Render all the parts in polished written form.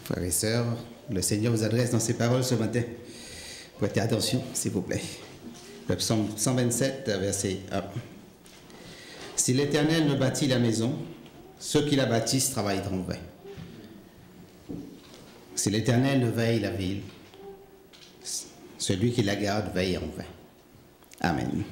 Frères et sœurs, le Seigneur vous adresse dans ses paroles ce matin. Prêtez attention, s'il vous plaît. Le psaume 127, verset 1. Si l'Éternel ne bâtit la maison, ceux qui la bâtissent travailleront en vain. Si l'Éternel ne veille la ville, celui qui la garde veille en vain. Amen.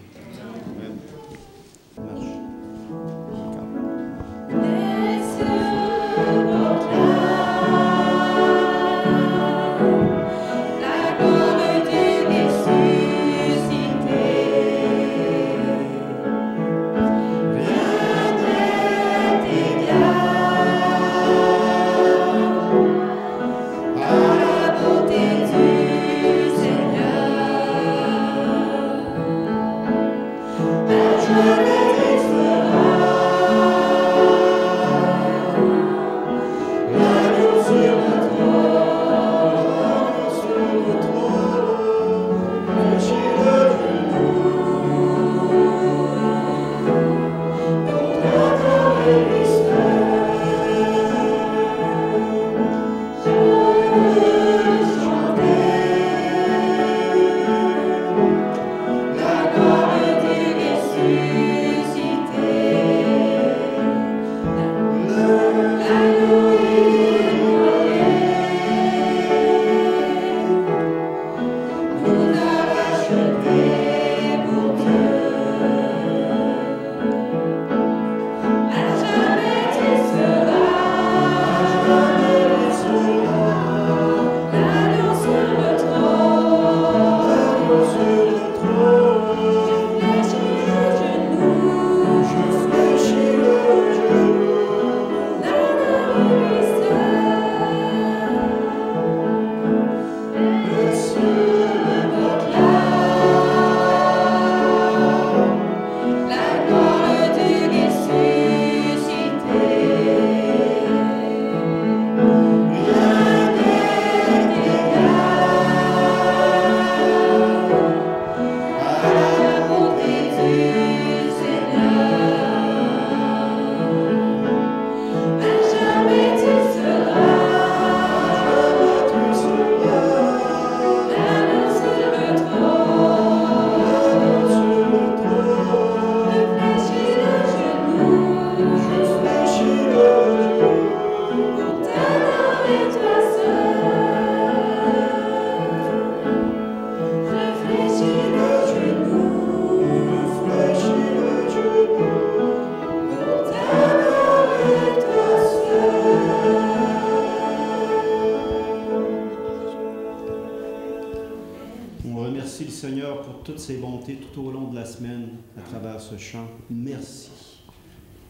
Toutes ses bontés tout au long de la semaine à travers ce chant. Merci.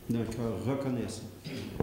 D'un cœur reconnaissant. Merci.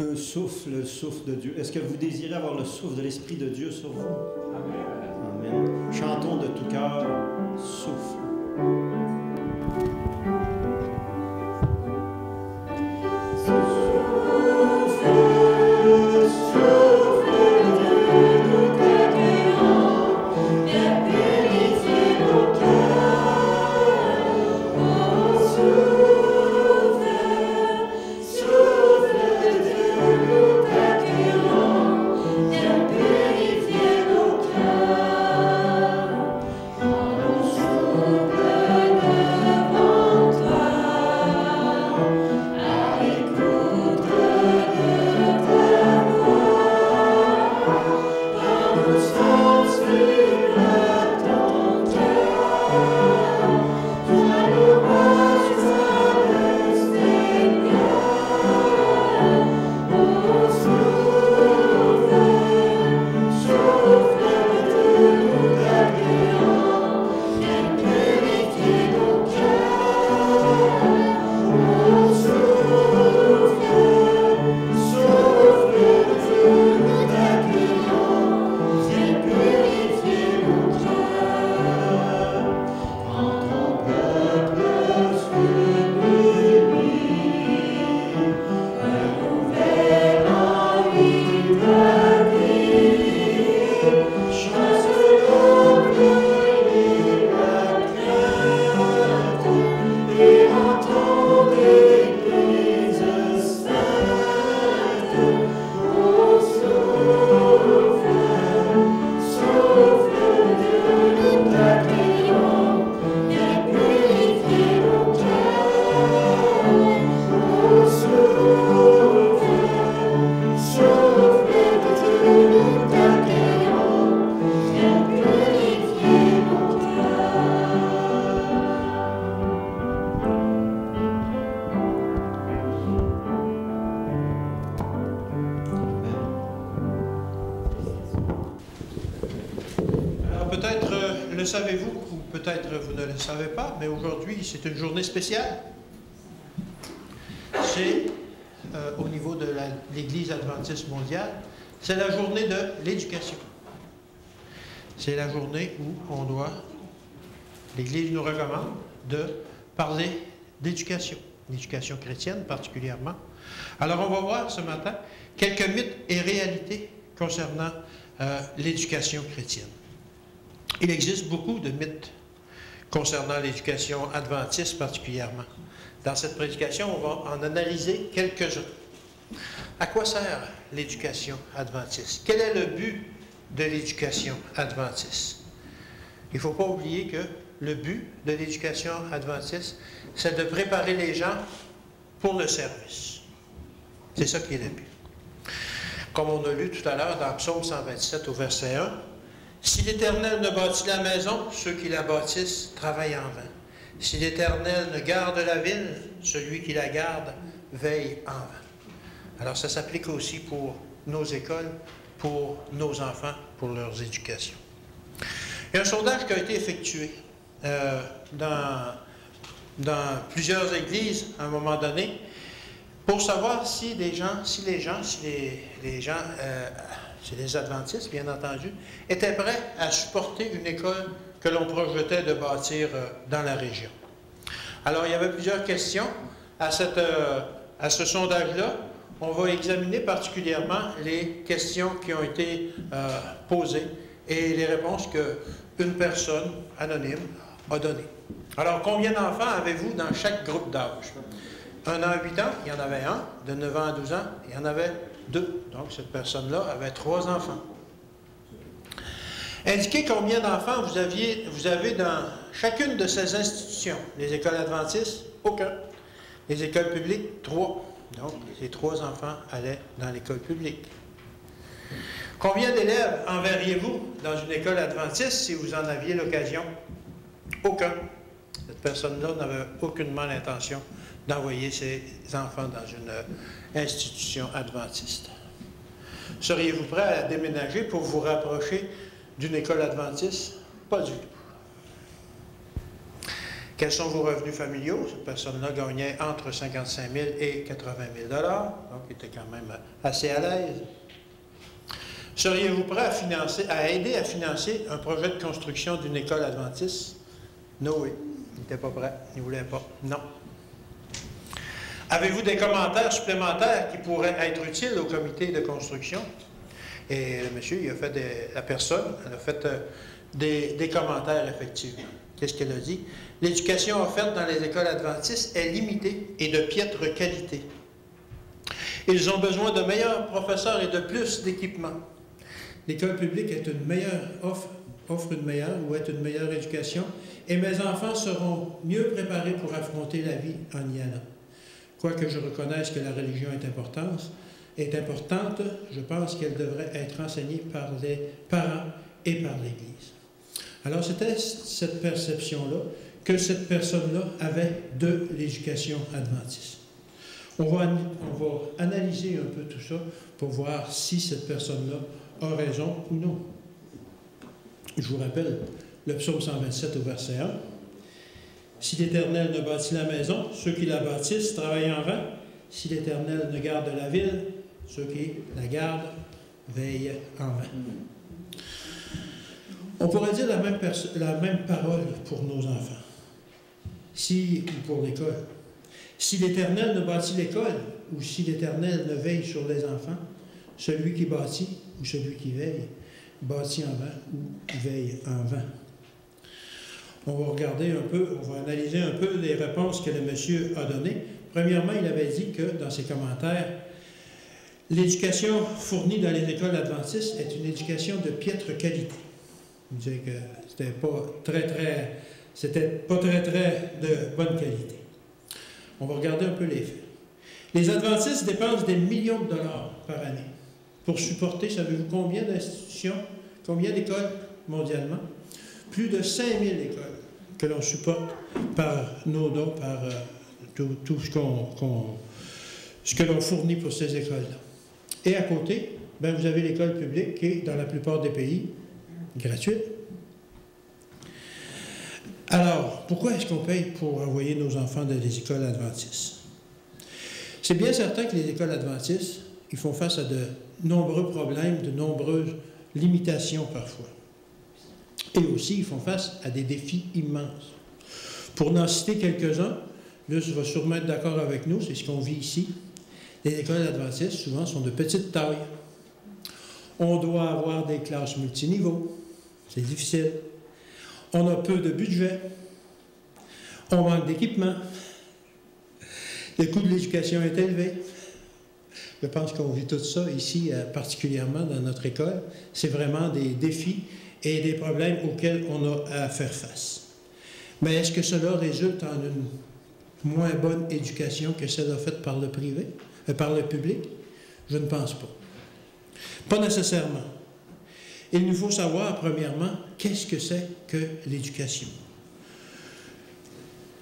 Un souffle, le souffle de Dieu. Est-ce que vous désirez avoir le souffle de l'Esprit de Dieu sur vous? Amen. Amen. Chantons de tout cœur, souffle. Le savez-vous ou peut-être vous ne le savez pas, mais aujourd'hui, c'est une journée spéciale. C'est, au niveau de l'Église adventiste mondiale, c'est la journée de l'éducation. C'est la journée où on doit, l'Église nous recommande de parler d'éducation, l'éducation chrétienne particulièrement. Alors, on va voir ce matin quelques mythes et réalités concernant l'éducation chrétienne. Il existe beaucoup de mythes concernant l'éducation adventiste particulièrement. Dans cette prédication, on va en analyser quelques-uns. À quoi sert l'éducation adventiste? Quel est le but de l'éducation adventiste? Il ne faut pas oublier que le but de l'éducation adventiste, c'est de préparer les gens pour le service. C'est ça qui est le but. Comme on a lu tout à l'heure dans Psaume 127 au verset 1, « Si l'Éternel ne bâtit la maison, ceux qui la bâtissent travaillent en vain. Si l'Éternel ne garde la ville, celui qui la garde veille en vain. » Alors ça s'applique aussi pour nos écoles, pour nos enfants, pour leurs éducations. Il y a un sondage qui a été effectué dans plusieurs églises à un moment donné pour savoir si les adventistes, bien entendu, étaient prêts à supporter une école que l'on projetait de bâtir dans la région. Alors, il y avait plusieurs questions à ce sondage-là. On va examiner particulièrement les questions qui ont été posées et les réponses qu'une personne anonyme a données. Alors, combien d'enfants avez-vous dans chaque groupe d'âge? 1 an à 8 ans, il y en avait un. De 9 ans à 12 ans, il y en avait 2. Donc, cette personne-là avait 3 enfants. Indiquez combien d'enfants vous avez dans chacune de ces institutions. Les écoles adventistes, aucun. Les écoles publiques, 3. Donc, ces 3 enfants allaient dans l'école publique. Combien d'élèves enverriez-vous dans une école adventiste si vous en aviez l'occasion? Aucun. Cette personne-là n'avait aucunement l'intention d'envoyer ses enfants dans une institution adventiste. Seriez-vous prêt à déménager pour vous rapprocher d'une école adventiste? Pas du tout. Quels sont vos revenus familiaux? Cette personne-là gagnait entre 55 000 et 80 000 $, donc il était quand même assez à l'aise. Seriez-vous prêt à aider à financer un projet de construction d'une école adventiste? Noé. Il n'était pas prêt. Il ne voulait pas. Non. Avez-vous des commentaires supplémentaires qui pourraient être utiles au comité de construction? Et le monsieur, la personne, elle a fait des commentaires, effectivement. Qu'est-ce qu'elle a dit? L'éducation offerte dans les écoles adventistes est limitée et de piètre qualité. Ils ont besoin de meilleurs professeurs et de plus d'équipements. L'école publique est offre une meilleure éducation et mes enfants seront mieux préparés pour affronter la vie en y allant. Quoique je reconnaisse que la religion est importante, je pense qu'elle devrait être enseignée par les parents et par l'Église. Alors, c'était cette perception-là que cette personne-là avait de l'éducation adventiste. On va analyser un peu tout ça pour voir si cette personne-là a raison ou non. Je vous rappelle le psaume 127 au verset 1. Si l'Éternel ne bâtit la maison, ceux qui la bâtissent travaillent en vain. Si l'Éternel ne garde la ville, ceux qui la gardent veillent en vain. On pourrait dire la même parole pour nos enfants, ou pour l'école. Si l'Éternel ne bâtit l'école, ou si l'Éternel ne veille sur les enfants, celui qui bâtit ou celui qui veille, bâtit en vain ou veille en vain. On va analyser un peu les réponses que le monsieur a données. Premièrement, il avait dit que, dans ses commentaires, l'éducation fournie dans les écoles adventistes est une éducation de piètre qualité. Il disait que c'était pas très de bonne qualité. On va regarder un peu les faits. Les adventistes dépensent des millions de dollars par année pour supporter, savez-vous combien d'institutions, combien d'écoles mondialement? Plus de 5000 écoles que l'on supporte par nos dons, par tout ce que l'on fournit pour ces écoles-là. Et à côté, vous avez l'école publique qui est, dans la plupart des pays, gratuite. Alors, pourquoi est-ce qu'on paye pour envoyer nos enfants dans les écoles adventistes? C'est bien certain que les écoles adventistes, ils font face à de nombreux problèmes, de nombreuses limitations parfois. Et aussi, ils font face à des défis immenses. Pour n'en citer quelques-uns, là, tu vas sûrement être d'accord avec nous, c'est ce qu'on vit ici. Les écoles adventistes, souvent, sont de petite taille. On doit avoir des classes multiniveaux. C'est difficile. On a peu de budget. On manque d'équipement. Le coût de l'éducation est élevé. Je pense qu'on vit tout ça ici, particulièrement dans notre école. C'est vraiment des défis et des problèmes auxquels on a à faire face. Mais est-ce que cela résulte en une moins bonne éducation que celle faite par le privé, par le public? Je ne pense pas. Pas nécessairement. Il nous faut savoir, premièrement, qu'est-ce que c'est que l'éducation.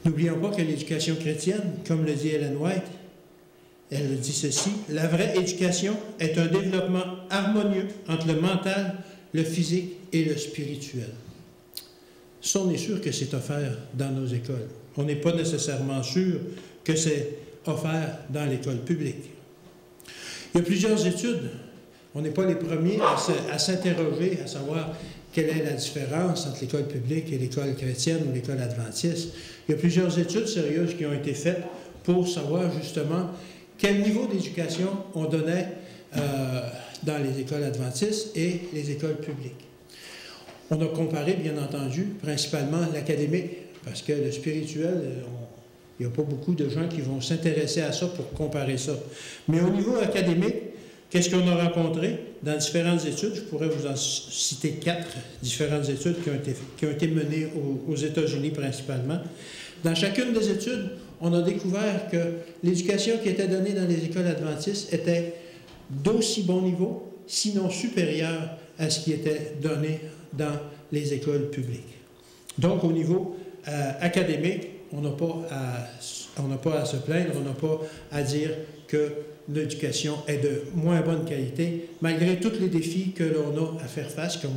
N'oublions pas que l'éducation chrétienne, comme le dit Ellen White, elle dit ceci: la vraie éducation est un développement harmonieux entre le mental, le physique et le spirituel. Ça, on est sûr que c'est offert dans nos écoles. On n'est pas nécessairement sûr que c'est offert dans l'école publique. Il y a plusieurs études. On n'est pas les premiers à s'interroger, à savoir quelle est la différence entre l'école publique et l'école chrétienne ou l'école adventiste. Il y a plusieurs études sérieuses qui ont été faites pour savoir justement quel niveau d'éducation on donnait dans les écoles adventistes et les écoles publiques. On a comparé, bien entendu, principalement l'académique, parce que le spirituel, il n'y a pas beaucoup de gens qui vont s'intéresser à ça pour comparer ça. Mais au niveau académique, qu'est-ce qu'on a rencontré dans différentes études? Je pourrais vous en citer 4 différentes études qui ont été menées aux États-Unis principalement. Dans chacune des études, on a découvert que l'éducation qui était donnée dans les écoles adventistes était d'aussi bon niveau, sinon supérieur à ce qui était donné dans les écoles publiques. Donc, au niveau académique, on n'a pas à se plaindre, on n'a pas à dire que l'éducation est de moins bonne qualité, malgré tous les défis que l'on a à faire face, comme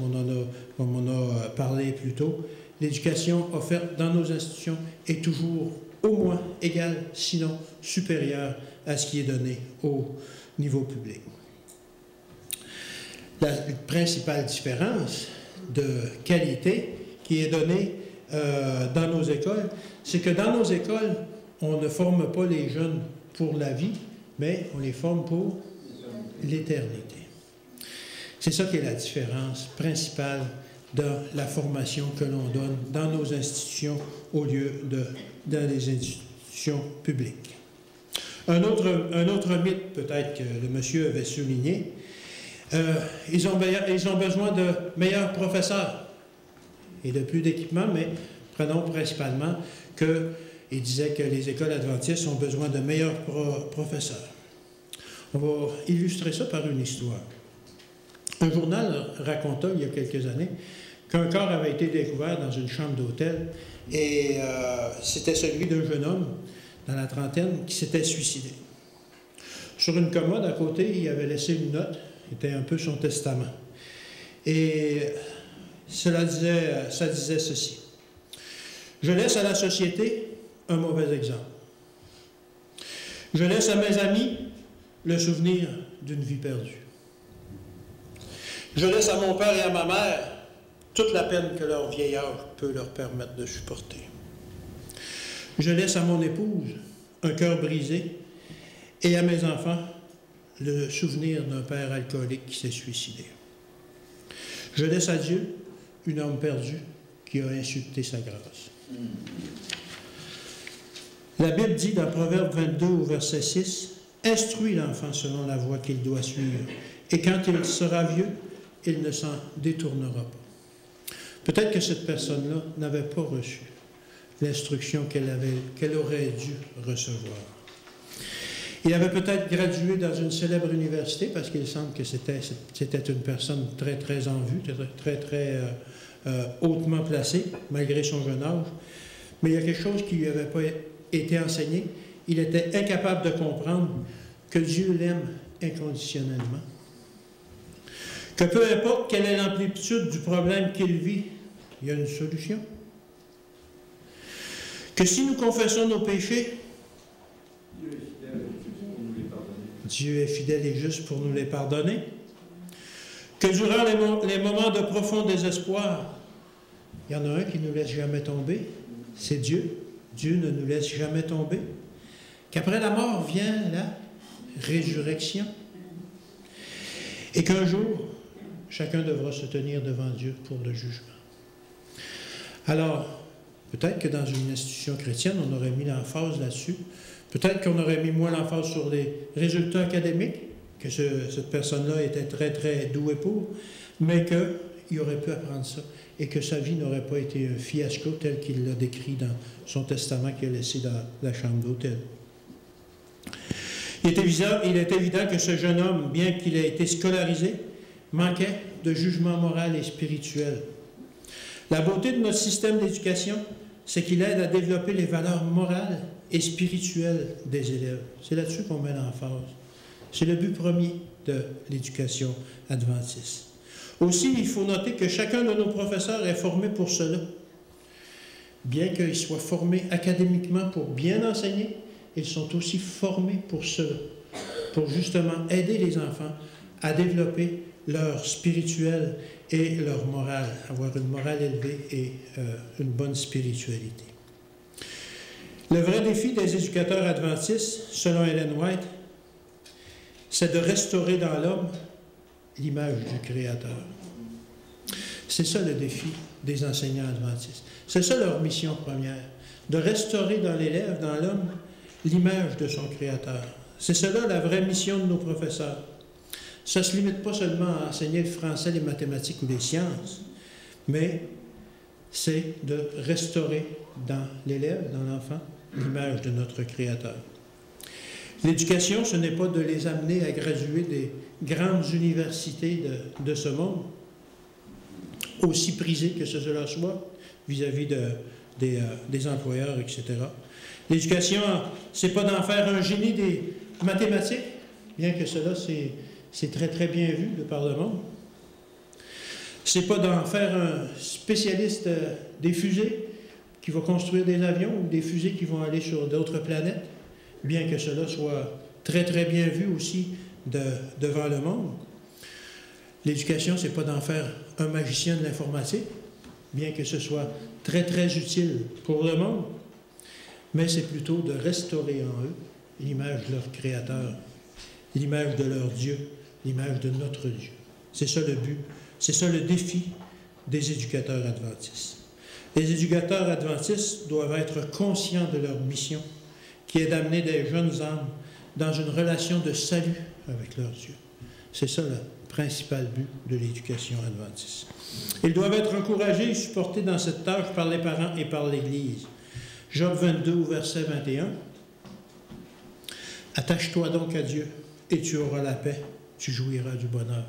on en a parlé plus tôt. l'éducation offerte dans nos institutions est toujours au moins égale, sinon supérieure à ce qui est donné au niveau public. La principale différence de qualité qui est donnée dans nos écoles, c'est que dans nos écoles, on ne forme pas les jeunes pour la vie, mais on les forme pour l'éternité. C'est ça qui est la différence principale dans la formation que l'on donne dans nos institutions au lieu de dans les institutions publiques. Un autre mythe, peut-être que le monsieur avait souligné, ils ont besoin de meilleurs professeurs et de plus d'équipements, mais prenons principalement qu'il disait que les écoles adventistes ont besoin de meilleurs professeurs. On va illustrer ça par une histoire. Un journal raconta, il y a quelques années, qu'un corps avait été découvert dans une chambre d'hôtel et c'était celui d'un jeune homme dans la trentaine qui s'était suicidé. Sur une commode à côté, il avait laissé une note, c'était un peu son testament. Et ça disait ceci. « Je laisse à la société un mauvais exemple. Je laisse à mes amis le souvenir d'une vie perdue. Je laisse à mon père et à ma mère toute la peine que leur vieil âge peut leur permettre de supporter. Je laisse à mon épouse un cœur brisé et à mes enfants le souvenir d'un père alcoolique qui s'est suicidé. Je laisse à Dieu une âme perdue qui a insulté sa grâce. » La Bible dit dans Proverbe 22 au verset 6, « Instruis l'enfant selon la voie qu'il doit suivre, et quand il sera vieux, il ne s'en détournera pas. » Peut-être que cette personne-là n'avait pas reçu l'instruction qu'elle aurait dû recevoir. Il avait peut-être gradué dans une célèbre université parce qu'il semble que c'était une personne très, très en vue, très, très hautement placée, malgré son jeune âge. Mais il y a quelque chose qui ne lui avait pas été enseigné. Il était incapable de comprendre que Dieu l'aime inconditionnellement. Que peu importe quelle est l'amplitude du problème qu'il vit, il y a une solution. Que si nous confessons nos péchés, Dieu est fidèle et juste pour nous les pardonner. Que durant les moments de profond désespoir, il y en a un qui ne nous laisse jamais tomber, c'est Dieu. Dieu ne nous laisse jamais tomber. Qu'après la mort vient la résurrection. Et qu'un jour, chacun devra se tenir devant Dieu pour le jugement. Alors, peut-être que dans une institution chrétienne, on aurait mis l'emphase là-dessus. Peut-être qu'on aurait mis moins l'emphase sur les résultats académiques, que cette personne-là était très, très douée pour, mais qu'il aurait pu apprendre ça et que sa vie n'aurait pas été un fiasco tel qu'il l'a décrit dans son testament qu'il a laissé dans la chambre d'hôtel. Il est évident que ce jeune homme, bien qu'il ait été scolarisé, manquait de jugement moral et spirituel. La beauté de notre système d'éducation, c'est qu'il aide à développer les valeurs morales et spirituelles des élèves. C'est là-dessus qu'on met l'emphase. C'est le but premier de l'éducation adventiste. Aussi, il faut noter que chacun de nos professeurs est formé pour cela. Bien qu'ils soient formés académiquement pour bien enseigner, ils sont aussi formés pour cela, pour justement aider les enfants à développer leur spirituel et leur morale, avoir une morale élevée et une bonne spiritualité. Le vrai défi des éducateurs adventistes, selon Ellen White, c'est de restaurer dans l'homme l'image du Créateur. C'est ça le défi des enseignants adventistes. C'est ça leur mission première, de restaurer dans l'élève, dans l'homme, l'image de son Créateur. C'est cela la vraie mission de nos professeurs. Ça ne se limite pas seulement à enseigner le français, les mathématiques ou les sciences, mais c'est de restaurer dans l'élève, dans l'enfant, l'image de notre Créateur. L'éducation, ce n'est pas de les amener à graduer des grandes universités de ce monde, aussi prisées que cela soit vis-à-vis des employeurs, etc. L'éducation, ce n'est pas d'en faire un génie des mathématiques, bien que cela, c'est très, très bien vu de par le monde. C'est pas d'en faire un spécialiste des fusées qui va construire des avions ou des fusées qui vont aller sur d'autres planètes, bien que cela soit très très bien vu aussi devant le monde. L'éducation, c'est pas d'en faire un magicien de l'informatique, bien que ce soit très très utile pour le monde, mais c'est plutôt de restaurer en eux l'image de leur Créateur, l'image de leur Dieu, l'image de notre Dieu. C'est ça le but, c'est ça le défi des éducateurs adventistes. Les éducateurs adventistes doivent être conscients de leur mission, qui est d'amener des jeunes âmes dans une relation de salut avec leur Dieu. C'est ça le principal but de l'éducation adventiste. Ils doivent être encouragés et supportés dans cette tâche par les parents et par l'Église. Job 22, verset 21. « Attache-toi donc à Dieu, et tu auras la paix, tu jouiras du bonheur. »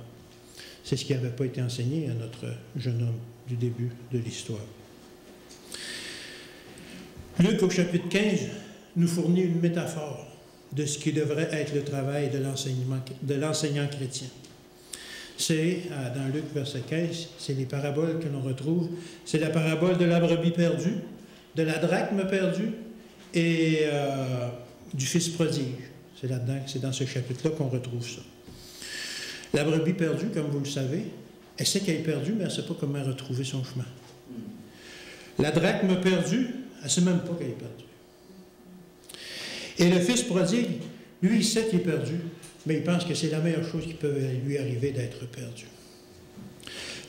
C'est ce qui n'avait pas été enseigné à notre jeune homme du début de l'histoire. Luc, au chapitre 15, nous fournit une métaphore de ce qui devrait être le travail de l'enseignant chrétien. C'est, dans Luc, verset 15, c'est les paraboles que l'on retrouve. C'est la parabole de la brebis perdue, de la drachme perdue et du fils prodigue. C'est là-dedans, c'est dans ce chapitre-là qu'on retrouve ça. La brebis perdue, comme vous le savez, elle sait qu'elle est perdue, mais elle ne sait pas comment retrouver son chemin. La drachme perdue, elle ne sait même pas qu'elle est perdue. Et le fils prodigue, lui, il sait qu'il est perdu, mais il pense que c'est la meilleure chose qui peut lui arriver d'être perdu.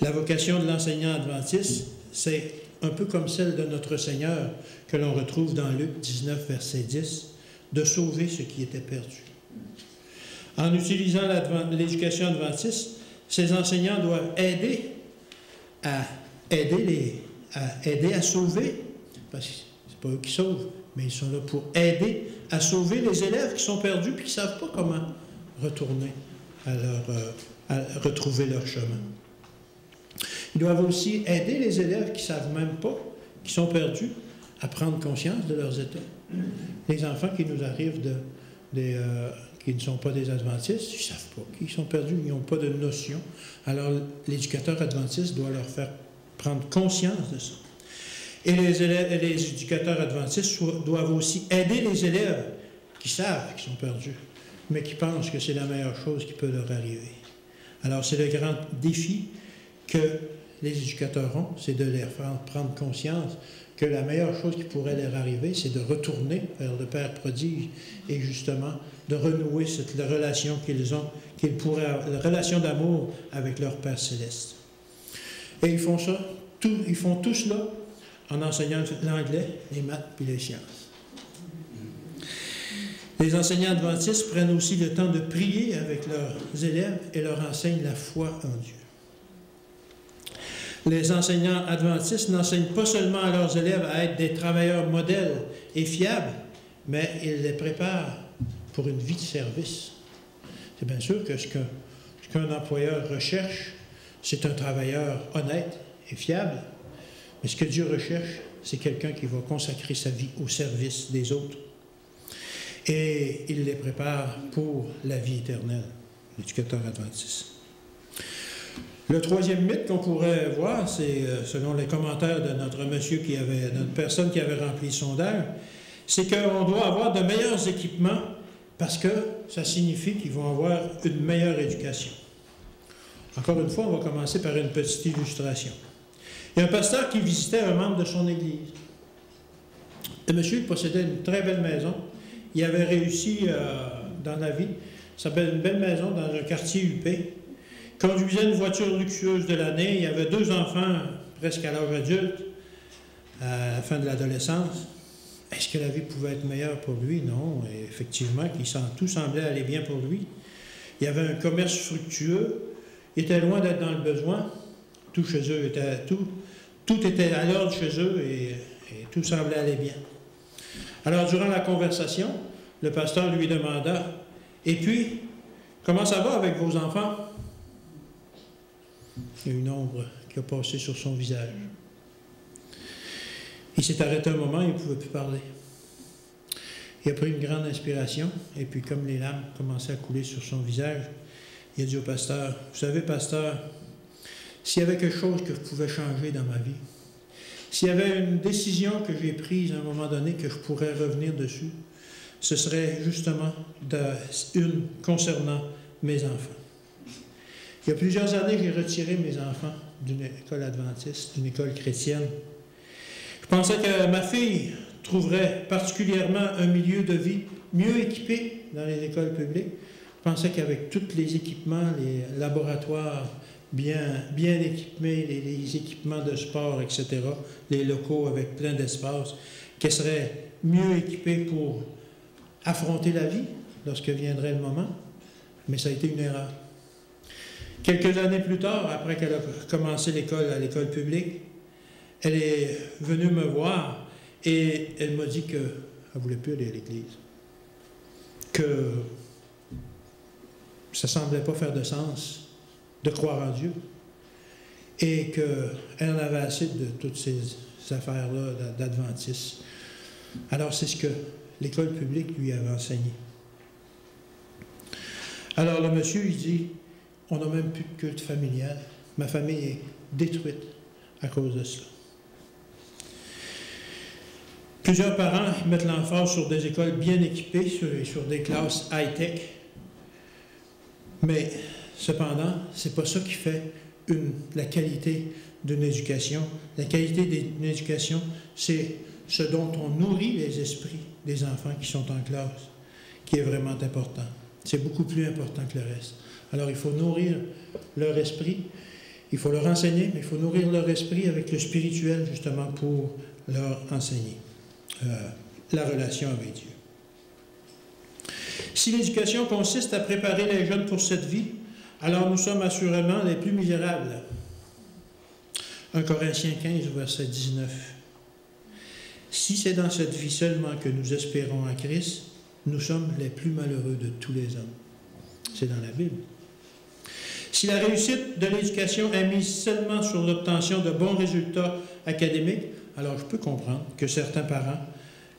La vocation de l'enseignant adventiste, c'est un peu comme celle de notre Seigneur que l'on retrouve dans Luc 19, verset 10, de sauver ce qui était perdu. En utilisant l'éducation adventiste, ces enseignants doivent aider à sauver, parce que ce n'est pas eux qui sauvent, mais ils sont là pour aider à sauver les élèves qui sont perdus et qui ne savent pas comment retourner à retrouver leur chemin. Ils doivent aussi aider les élèves qui ne savent même pas, qui sont perdus, à prendre conscience de leurs états. Les enfants qui nous arrivent qui ne sont pas des adventistes, ils ne savent pas qu'ils sont perdus, ils n'ont pas de notion. Alors l'éducateur adventiste doit leur faire prendre conscience de ça. Et les éducateurs adventistes doivent aussi aider les élèves qui savent qu'ils sont perdus, mais qui pensent que c'est la meilleure chose qui peut leur arriver. Alors c'est le grand défi que les éducateurs ont, c'est de leur faire prendre conscience que la meilleure chose qui pourrait leur arriver, c'est de retourner vers le Père prodige et justement de renouer cette relation qu'ils ont, la relation d'amour avec leur Père céleste. Et ils font ça, ils font tout cela en enseignant l'anglais, les maths puis les sciences. Les enseignants adventistes prennent aussi le temps de prier avec leurs élèves et leur enseignent la foi en Dieu. Les enseignants adventistes n'enseignent pas seulement à leurs élèves à être des travailleurs modèles et fiables, mais ils les préparent pour une vie de service. C'est bien sûr que ce qu'un employeur recherche, c'est un travailleur honnête et fiable, mais ce que Dieu recherche, c'est quelqu'un qui va consacrer sa vie au service des autres. Et il les prépare pour la vie éternelle, l'éducateur adventiste. Le troisième mythe qu'on pourrait voir, c'est, selon les commentaires de notre personne qui avait rempli le sondage, c'est qu'on doit avoir de meilleurs équipements parce que ça signifie qu'ils vont avoir une meilleure éducation. Encore une fois, on va commencer par une petite illustration. Il y a un pasteur qui visitait un membre de son église. Le monsieur possédait une très belle maison. Il avait réussi dans la vie. Ça s'appelle une belle maison dans un quartier huppé. Conduisait une voiture luxueuse de l'année. Il y avait 2 enfants presque à l'âge adulte, à la fin de l'adolescence. Est-ce que la vie pouvait être meilleure pour lui? Non. Et effectivement, tout semblait aller bien pour lui. Il y avait un commerce fructueux. Il était loin d'être dans le besoin. Tout chez eux tout était à l'ordre chez eux et tout semblait aller bien. Alors, durant la conversation, le pasteur lui demanda « Et puis, comment ça va avec vos enfants? » Il y a une ombre qui a passé sur son visage. Il s'est arrêté un moment, il ne pouvait plus parler. Il a pris une grande inspiration, et puis comme les larmes commençaient à couler sur son visage, il a dit au pasteur, « Vous savez, pasteur, s'il y avait quelque chose que je pouvais changer dans ma vie, s'il y avait une décision que j'ai prise à un moment donné que je pourrais revenir dessus, ce serait justement une concernant mes enfants. Il y a plusieurs années, j'ai retiré mes enfants d'une école adventiste, d'une école chrétienne. Je pensais que ma fille trouverait particulièrement un milieu de vie mieux équipé dans les écoles publiques. Je pensais qu'avec tous les équipements, les laboratoires bien équipés, les équipements de sport, etc., les locaux avec plein d'espace, qu'elle serait mieux équipée pour affronter la vie lorsque viendrait le moment. Mais ça a été une erreur. Quelques années plus tard, après qu'elle a commencé l'école à l'école publique, elle est venue me voir et elle m'a dit qu'elle ne voulait plus aller à l'église. Que ça ne semblait pas faire de sens de croire en Dieu et qu'elle en avait assez de toutes ces affaires-là d'adventisme. Alors c'est ce que l'école publique lui avait enseigné. Alors le monsieur, il dit, on n'a même plus de culte familial. Ma famille est détruite à cause de cela. Plusieurs parents mettent l'emphase sur des écoles bien équipées, sur des classes high-tech. Mais cependant, ce n'est pas ça qui fait la qualité d'une éducation. La qualité d'une éducation, c'est ce dont on nourrit les esprits des enfants qui sont en classe, qui est vraiment important. C'est beaucoup plus important que le reste. Alors, il faut nourrir leur esprit, il faut leur enseigner, mais il faut nourrir leur esprit avec le spirituel, justement, pour leur enseigner la relation avec Dieu. Si l'éducation consiste à préparer les jeunes pour cette vie, alors nous sommes assurément les plus misérables. 1 Corinthiens 15, verset 19. Si c'est dans cette vie seulement que nous espérons en Christ, nous sommes les plus malheureux de tous les hommes. C'est dans la Bible. Si la réussite de l'éducation est mise seulement sur l'obtention de bons résultats académiques, alors je peux comprendre que certains parents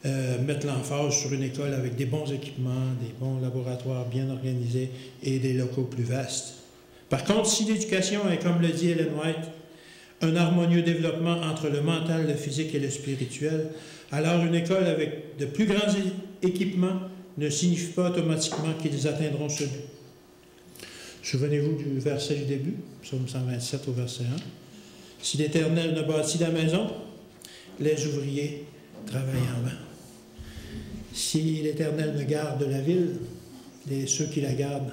mettent l'emphase sur une école avec des bons équipements, des bons laboratoires bien organisés et des locaux plus vastes. Par contre, si l'éducation est, comme le dit Ellen White, un harmonieux développement entre le mental, le physique et le spirituel, alors une école avec de plus grands équipements ne signifie pas automatiquement qu'ils atteindront ce but. Souvenez-vous du verset du début, Psaume 127 au verset 1. « Si l'Éternel ne bâtit la maison, les ouvriers travaillent en vain. Si l'Éternel ne garde la ville, ceux qui la gardent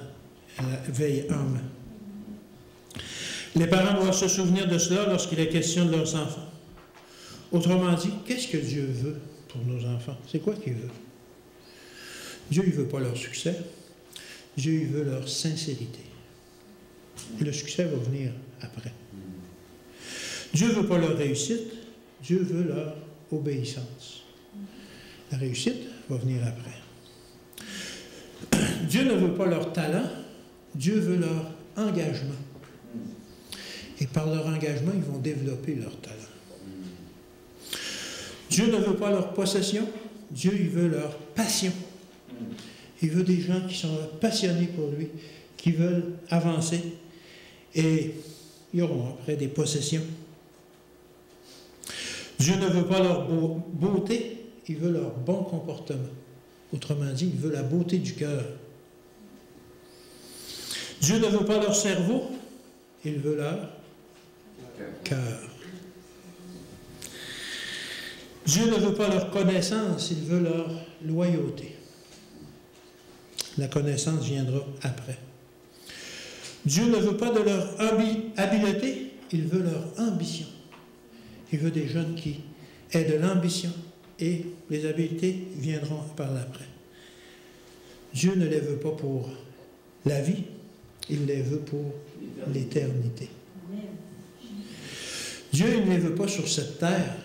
veillent en vain. » Les parents doivent se souvenir de cela lorsqu'il est question de leurs enfants. Autrement dit, qu'est-ce que Dieu veut pour nos enfants? C'est quoi qu'il veut? Dieu ne veut pas leur succès. Dieu il veut leur sincérité. Et le succès va venir après. Dieu ne veut pas leur réussite. Dieu veut leur obéissance. La réussite va venir après. Dieu ne veut pas leur talent. Dieu veut leur engagement. Et par leur engagement, ils vont développer leur talent. Dieu ne veut pas leur possession. Dieu, il veut leur passion. Il veut des gens qui sont passionnés pour lui, qui veulent avancer. Et ils auront après des possessions. Dieu ne veut pas leur beauté, il veut leur bon comportement. Autrement dit, il veut la beauté du cœur. Dieu ne veut pas leur cerveau, il veut leur cœur. Dieu ne veut pas leur connaissance, il veut leur loyauté. La connaissance viendra après. Dieu ne veut pas de leur habileté, il veut leur ambition. Il veut des jeunes qui aient de l'ambition et les habiletés viendront par l'après. Dieu ne les veut pas pour la vie, il les veut pour l'éternité. Dieu il ne les veut pas sur cette terre,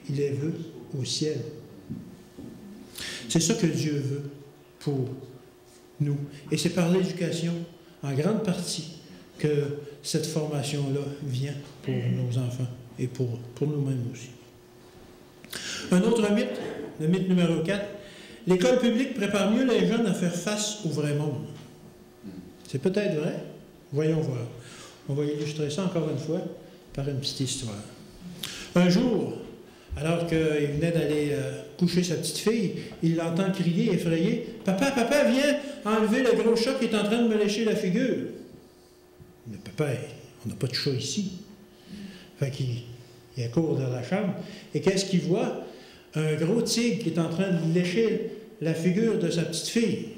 il les veut au ciel. C'est ça que Dieu veut pour nous. Et c'est par l'éducation, en grande partie, que cette formation-là vient pour nos enfants et pour nous-mêmes aussi. Un autre mythe, le mythe numéro 4, l'école publique prépare mieux les jeunes à faire face au vrai monde. C'est peut-être vrai, voyons voir. On va illustrer ça encore une fois par une petite histoire. Un jour, alors qu'il venait d'aller coucher sa petite fille, il l'entend crier, effrayé, « Papa, papa, viens enlever le gros chat qui est en train de me lécher la figure. » Mais papa, on n'a pas de chat ici. Fait qu'il accourt dans la chambre, et qu'est-ce qu'il voit? Un gros tigre qui est en train de lécher la figure de sa petite fille.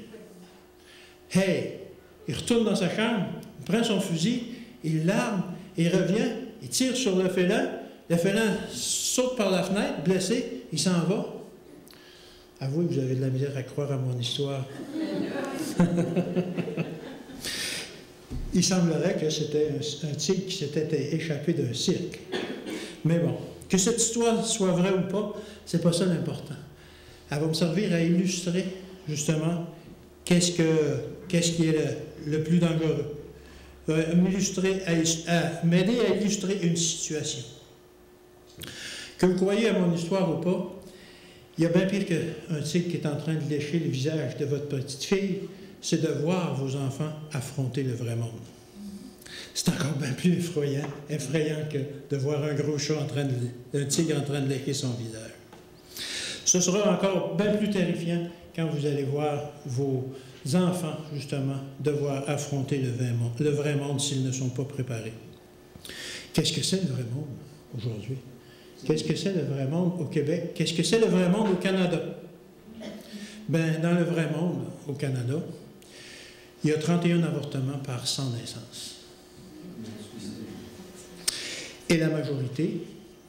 Hey! Il retourne dans sa chambre, il prend son fusil, il l'arme, il revient, il tire sur le félin saute par la fenêtre, blessé, il s'en va. Avouez que vous avez de la misère à croire à mon histoire. Il semblerait que c'était un tigre qui s'était échappé d'un cirque. Mais bon, que cette histoire soit vraie ou pas, c'est pas ça l'important. Elle va me servir à illustrer, justement, qu'est-ce qui est le plus dangereux. M'aider à illustrer une situation. Que vous croyez à mon histoire ou pas, il y a bien pire qu'un tigre qui est en train de lécher le visage de votre petite fille, c'est de voir vos enfants affronter le vrai monde. C'est encore bien plus effrayant que de voir un gros chat un tigre en train de lécher son visage. Ce sera encore bien plus terrifiant quand vous allez voir vos enfants, justement, devoir affronter le vrai monde s'ils ne sont pas préparés. Qu'est-ce que c'est le vrai monde aujourd'hui? Qu'est-ce que c'est le vrai monde au Québec? Qu'est-ce que c'est le vrai monde au Canada? Bien, dans le vrai monde au Canada, il y a 31 avortements par 100 naissances. Et la majorité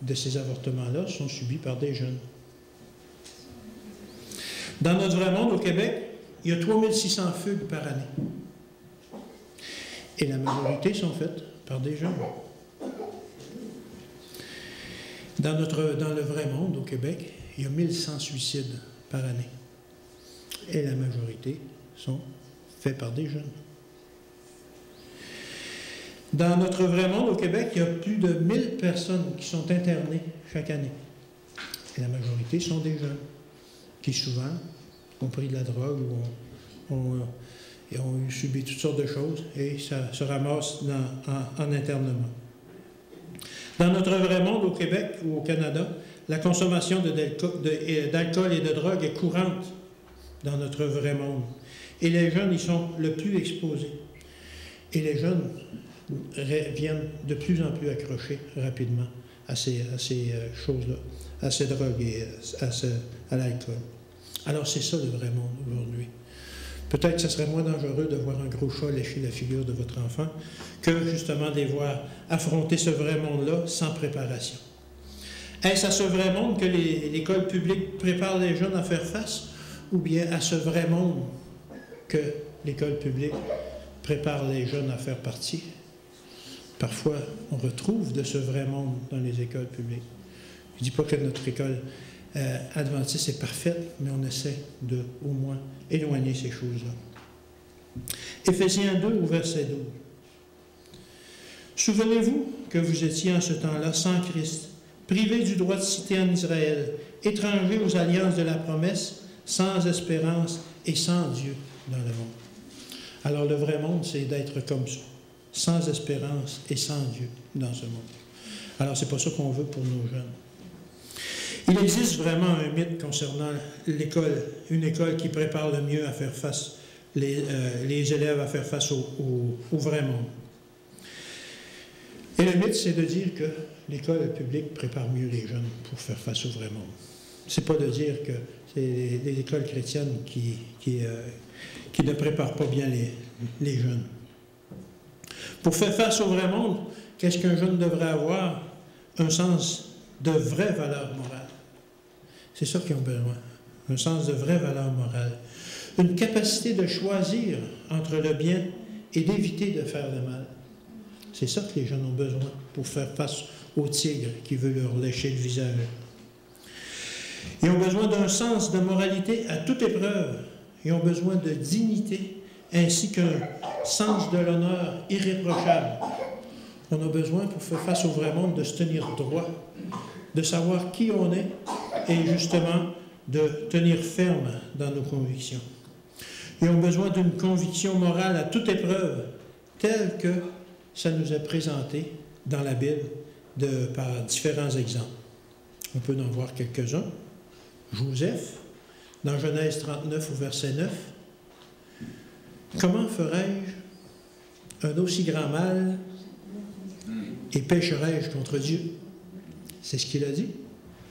de ces avortements-là sont subis par des jeunes. Dans notre vrai monde au Québec, il y a 3600 fugues par année. Et la majorité sont faites par des jeunes. Dans le vrai monde au Québec, il y a 1100 suicides par année. Et la majorité sont faits par des jeunes. Dans notre vrai monde au Québec, il y a plus de 1000 personnes qui sont internées chaque année. Et la majorité sont des jeunes qui souvent ont pris de la drogue ou ont subi toutes sortes de choses et ça se ramasse en internement. Dans notre vrai monde au Québec ou au Canada, la consommation d'alcool et de drogue est courante dans notre vrai monde. Et les jeunes y sont le plus exposés. Et les jeunes viennent de plus en plus accrochés rapidement à ces choses-là, à ces drogues et à l'alcool. Alors c'est ça le vrai monde aujourd'hui. Peut-être que ce serait moins dangereux de voir un gros chat lécher la figure de votre enfant que justement de les voir affronter ce vrai monde-là sans préparation. Est-ce à ce vrai monde que l'école publique prépare les jeunes à faire face ou bien à ce vrai monde que l'école publique prépare les jeunes à faire partie? Parfois, on retrouve de ce vrai monde dans les écoles publiques. Je ne dis pas que notre école adventiste est parfaite, mais on essaie de, au moins, éloigner ces choses-là. Éphésiens 2, au verset 12. Souvenez-vous que vous étiez en ce temps-là sans Christ, privés du droit de cité en Israël, étrangers aux alliances de la promesse, sans espérance et sans Dieu dans le monde. Alors le vrai monde, c'est d'être comme ça, sans espérance et sans Dieu dans ce monde. Alors c'est pas ça qu'on veut pour nos jeunes. Il existe vraiment un mythe concernant l'école, une école qui prépare le mieux à faire face, les élèves à faire face au vrai monde. Et le mythe, c'est de dire que l'école publique prépare mieux les jeunes pour faire face au vrai monde. C'est pas de dire que c'est les écoles chrétiennes qui ne préparent pas bien les jeunes. Pour faire face au vrai monde, qu'est-ce qu'un jeune devrait avoir? Un sens de vraie valeur morale. C'est ça qu'ils ont besoin. Un sens de vraie valeur morale. Une capacité de choisir entre le bien et d'éviter de faire le mal. C'est ça que les jeunes ont besoin pour faire face au tigre qui veut leur lécher le visage. Ils ont besoin d'un sens de moralité à toute épreuve. Ils ont besoin de dignité ainsi qu'un sens de l'honneur irréprochable. On a besoin pour faire face au vrai monde de se tenir droit, de savoir qui on est et justement de tenir ferme dans nos convictions. Ils ont besoin d'une conviction morale à toute épreuve, telle que ça nous est présenté dans la Bible par différents exemples. On peut en voir quelques-uns. Joseph, dans Genèse 39 au verset 9. « Comment ferais-je un aussi grand mal et pécherais-je contre Dieu? » C'est ce qu'il a dit.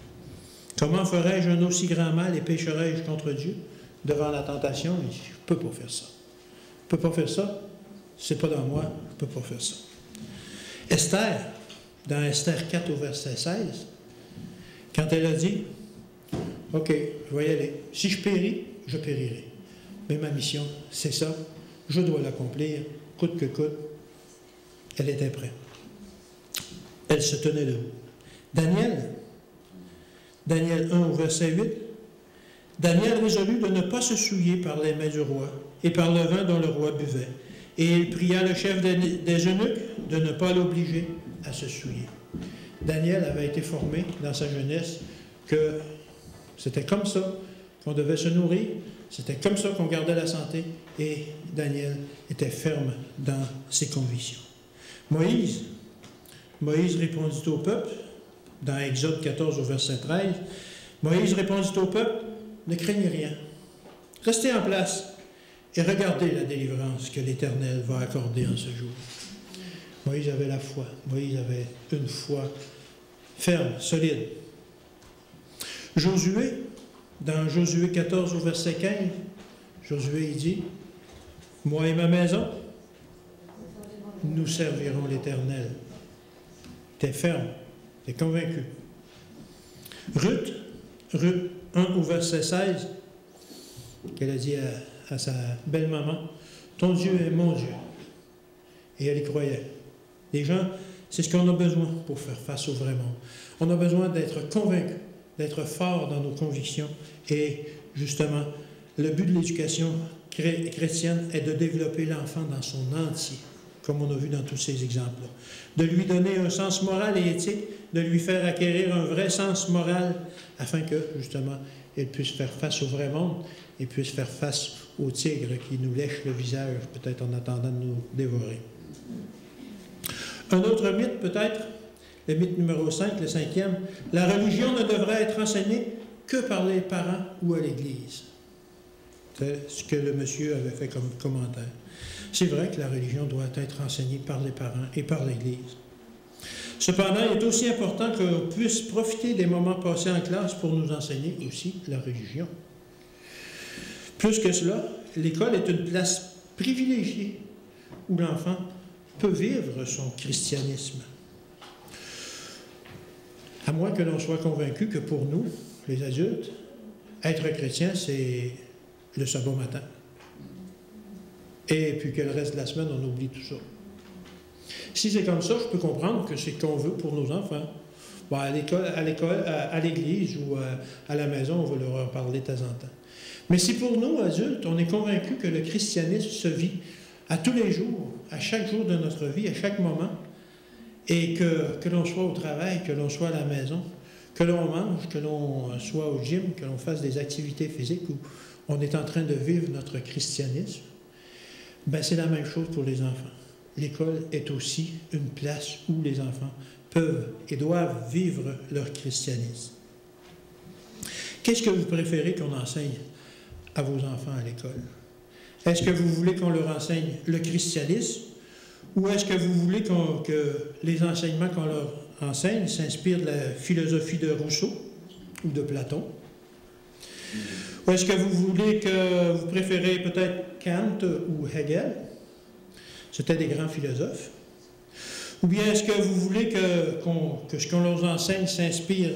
« Comment ferais-je un aussi grand mal et pécherais-je contre Dieu? » Devant la tentation, il dit, « Je ne peux pas faire ça. Je ne peux pas faire ça. C'est pas dans moi. Je ne peux pas faire ça. » Esther, dans Esther 4 au verset 16, quand elle a dit, « OK, je vais y aller. Si je péris, je périrai. Mais ma mission, c'est ça. Je dois l'accomplir, coûte que coûte. » Elle était prête. Elle se tenait debout. Daniel 1 au verset 8, Daniel résolut de ne pas se souiller par les mains du roi et par le vin dont le roi buvait. Et il pria le chef des eunuques de ne pas l'obliger à se souiller. Daniel avait été formé dans sa jeunesse que c'était comme ça qu'on devait se nourrir, c'était comme ça qu'on gardait la santé, et Daniel était ferme dans ses convictions. Moïse répondit au peuple, dans Exode 14 au verset 13, Moïse répondit au peuple, « Ne craignez rien, restez en place et regardez la délivrance que l'Éternel va accorder en ce jour. » Moïse avait la foi, Moïse avait une foi ferme, solide. Josué, dans Josué 14 au verset 15, Josué il dit, « Moi et ma maison, nous servirons l'Éternel. » Tu es ferme, tu es convaincu. Ruth 1 au verset 16, qu'elle a dit à sa belle-maman, « Ton Dieu est mon Dieu. » Et elle y croyait. Les gens, c'est ce qu'on a besoin pour faire face au vrai monde. On a besoin d'être convaincu, d'être fort dans nos convictions. Et justement, le but de l'éducation chrétienne est de développer l'enfant dans son entier, comme on a vu dans tous ces exemples-là. De lui donner un sens moral et éthique, de lui faire acquérir un vrai sens moral, afin que, justement, il puisse faire face au vrai monde et puisse faire face au tigre qui nous lèche le visage, peut-être en attendant de nous dévorer. Un autre mythe, peut-être, le mythe numéro 5, le 5e, la religion ne devrait être enseignée que par les parents ou à l'Église. C'est ce que le monsieur avait fait comme commentaire. C'est vrai que la religion doit être enseignée par les parents et par l'Église. Cependant, il est aussi important qu'on puisse profiter des moments passés en classe pour nous enseigner aussi la religion. Plus que cela, l'école est une place privilégiée où l'enfant peut vivre son christianisme. À moins que l'on soit convaincu que pour nous, les adultes, être chrétien, c'est le sabbat matin. Et puis que le reste de la semaine, on oublie tout ça. Si c'est comme ça, je peux comprendre que c'est ce qu'on veut pour nos enfants. Bon, à l'église ou à la maison, on va leur en parler de temps en temps. Mais si pour nous, adultes, on est convaincus que le christianisme se vit à tous les jours, à chaque jour de notre vie, à chaque moment, et que l'on soit au travail, que l'on soit à la maison, que l'on mange, que l'on soit au gym, que l'on fasse des activités physiques où on est en train de vivre notre christianisme, ben c'est la même chose pour les enfants. L'école est aussi une place où les enfants peuvent et doivent vivre leur christianisme. Qu'est-ce que vous préférez qu'on enseigne à vos enfants à l'école? Est-ce que vous voulez qu'on leur enseigne le christianisme ou est-ce que vous voulez que les enseignements qu'on leur enseigne s'inspirent de la philosophie de Rousseau ou de Platon? Ou est-ce que vous préférez peut-être Kant ou Hegel? C'était des grands philosophes. Ou bien est-ce que vous voulez que ce qu'on leur enseigne s'inspire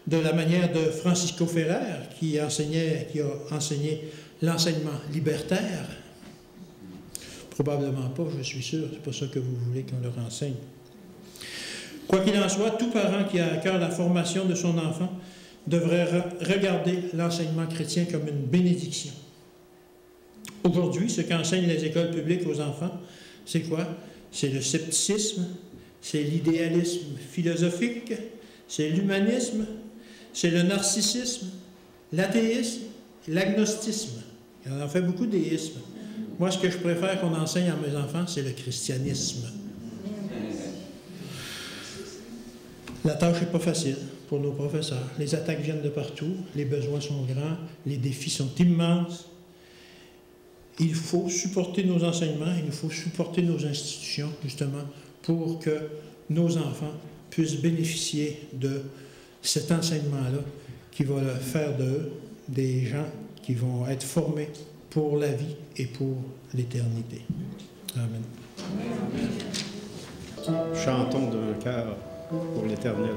de la manière de Francisco Ferrer, qui a enseigné l'enseignement libertaire? Probablement pas, je suis sûr. C'est pas ça que vous voulez qu'on leur enseigne. Quoi qu'il en soit, tout parent qui a à cœur la formation de son enfant devrait regarder l'enseignement chrétien comme une bénédiction. Aujourd'hui, ce qu'enseignent les écoles publiques aux enfants, c'est quoi? C'est le scepticisme, c'est l'idéalisme philosophique, c'est l'humanisme, c'est le narcissisme, l'athéisme, l'agnosticisme. Il en fait beaucoup déisme. Moi, ce que je préfère qu'on enseigne à mes enfants, c'est le christianisme. La tâche n'est pas facile pour nos professeurs. Les attaques viennent de partout, les besoins sont grands, les défis sont immenses. Il faut supporter nos enseignements, il faut supporter nos institutions, justement, pour que nos enfants puissent bénéficier de cet enseignement-là qui va faire d'eux des gens qui vont être formés pour la vie et pour l'éternité. Amen. Chantons d'un cœur pour l'Éternel.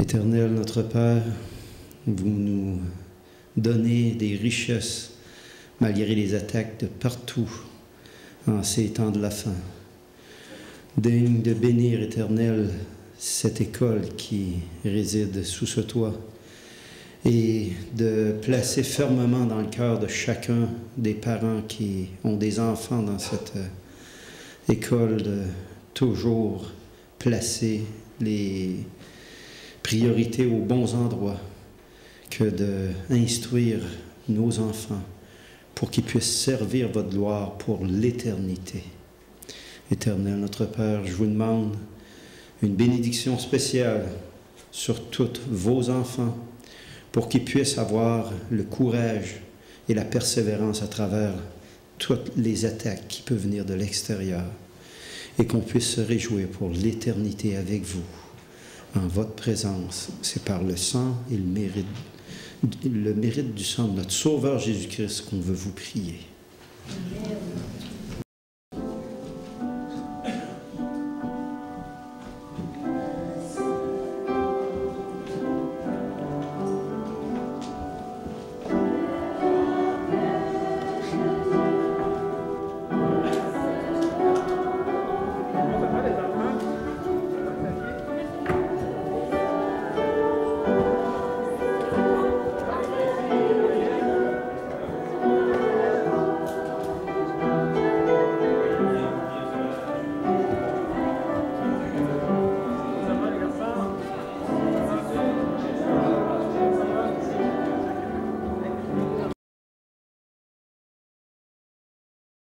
Éternel, notre Père, vous nous donnez des richesses malgré les attaques de partout en ces temps de la fin. Daigne de bénir, Éternel, cette école qui réside sous ce toit et de placer fermement dans le cœur de chacun des parents qui ont des enfants dans cette école de toujours placer les priorités aux bons endroits, que d'instruire nos enfants pour qu'ils puissent servir votre gloire pour l'éternité. Éternel, notre Père, je vous demande une bénédiction spéciale sur tous vos enfants pour qu'ils puissent avoir le courage et la persévérance à travers toutes les attaques qui peuvent venir de l'extérieur et qu'on puisse se réjouir pour l'éternité avec vous, en votre présence. C'est par le sang et le mérite du sang de notre Sauveur Jésus-Christ qu'on veut vous prier. Amen.